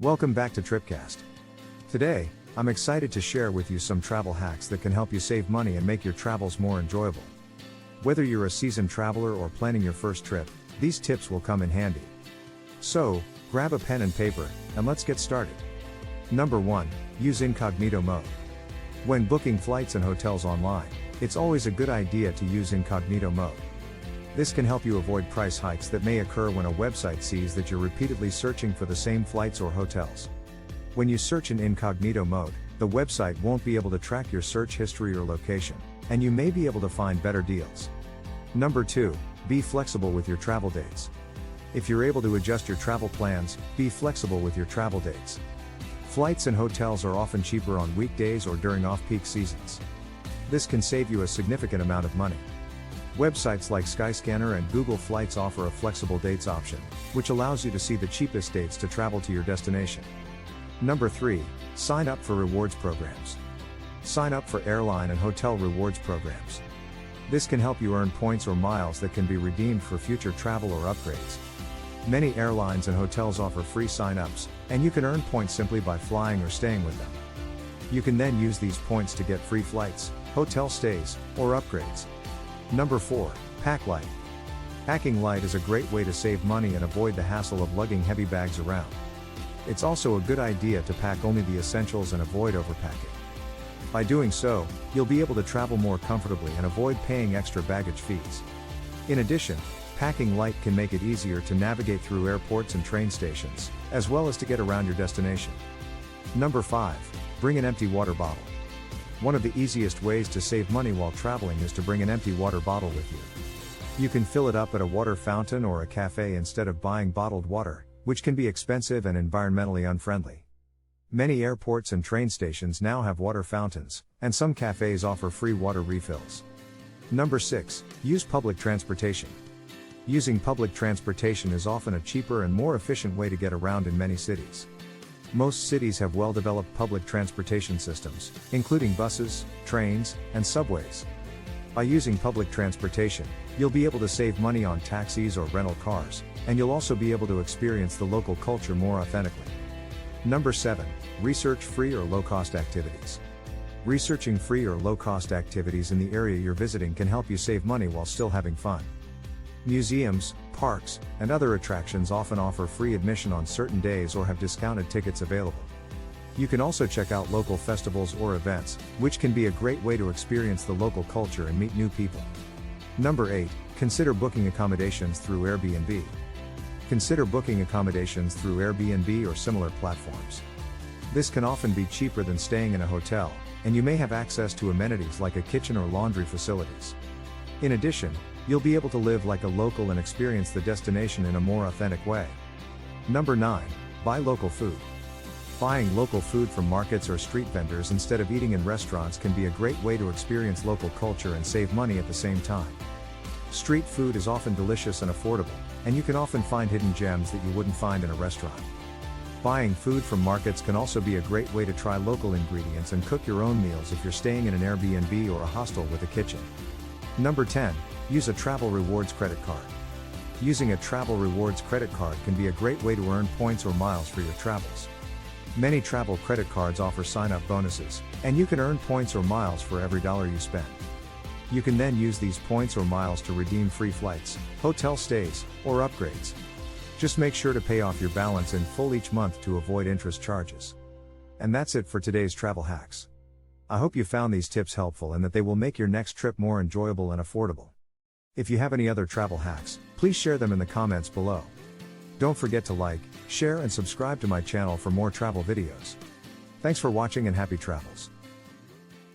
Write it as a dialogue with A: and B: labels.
A: Welcome back to Tripcast. Today, I'm excited to share with you some travel hacks that can help you save money and make your travels more enjoyable. Whether you're a seasoned traveler or planning your first trip, these tips will come in handy. So, grab a pen and paper, and let's get started. Number 1, use Incognito mode. When booking flights and hotels online, it's always a good idea to use Incognito mode. This can help you avoid price hikes that may occur when a website sees that you're repeatedly searching for the same flights or hotels. When you search in Incognito mode, the website won't be able to track your search history or location, and you may be able to find better deals. Number 2, be flexible with your travel dates. If you're able to adjust your travel plans, be flexible with your travel dates. Flights and hotels are often cheaper on weekdays or during off-peak seasons. This can save you a significant amount of money. Websites like Skyscanner and Google Flights offer a flexible dates option, which allows you to see the cheapest dates to travel to your destination. Number 3, sign up for rewards programs. Sign up for airline and hotel rewards programs. This can help you earn points or miles that can be redeemed for future travel or upgrades. Many airlines and hotels offer free sign-ups, and you can earn points simply by flying or staying with them. You can then use these points to get free flights, hotel stays, or upgrades. Number 4, pack light. Packing light is a great way to save money and avoid the hassle of lugging heavy bags around. It's also a good idea to pack only the essentials and avoid overpacking. By doing so, you'll be able to travel more comfortably and avoid paying extra baggage fees. In addition, packing light can make it easier to navigate through airports and train stations, as well as to get around your destination. Number 5, bring an empty water bottle. One of the easiest ways to save money while traveling is to bring an empty water bottle with you. You can fill it up at a water fountain or a cafe instead of buying bottled water, which can be expensive and environmentally unfriendly. Many airports and train stations now have water fountains, and some cafes offer free water refills. Number 6, use public transportation. Using public transportation is often a cheaper and more efficient way to get around in many cities. Most cities have well-developed public transportation systems, including buses, trains, and subways. By using public transportation, you'll be able to save money on taxis or rental cars, and you'll also be able to experience the local culture more authentically. Number 7, research free or low-cost activities. Researching free or low-cost activities in the area you're visiting can help you save money while still having fun. Museums, parks, and other attractions often offer free admission on certain days or have discounted tickets available. You can also check out local festivals or events, which can be a great way to experience the local culture and meet new people. Number 8, consider booking accommodations through Airbnb. Consider booking accommodations through Airbnb or similar platforms. This can often be cheaper than staying in a hotel, and you may have access to amenities like a kitchen or laundry facilities. In addition, you'll be able to live like a local and experience the destination in a more authentic way. Number 9, buy local food. Buying local food from markets or street vendors instead of eating in restaurants can be a great way to experience local culture and save money at the same time. Street food is often delicious and affordable, and you can often find hidden gems that you wouldn't find in a restaurant. Buying food from markets can also be a great way to try local ingredients and cook your own meals if you're staying in an Airbnb or a hostel with a kitchen. Number 10, use a travel rewards credit card. Using a travel rewards credit card can be a great way to earn points or miles for your travels. Many travel credit cards offer sign-up bonuses, and you can earn points or miles for every dollar you spend. You can then use these points or miles to redeem free flights, hotel stays, or upgrades. Just make sure to pay off your balance in full each month to avoid interest charges. And that's it for today's travel hacks. I hope you found these tips helpful and that they will make your next trip more enjoyable and affordable. If you have any other travel hacks, please share them in the comments below. Don't forget to like, share and subscribe to my channel for more travel videos. Thanks for watching and happy travels.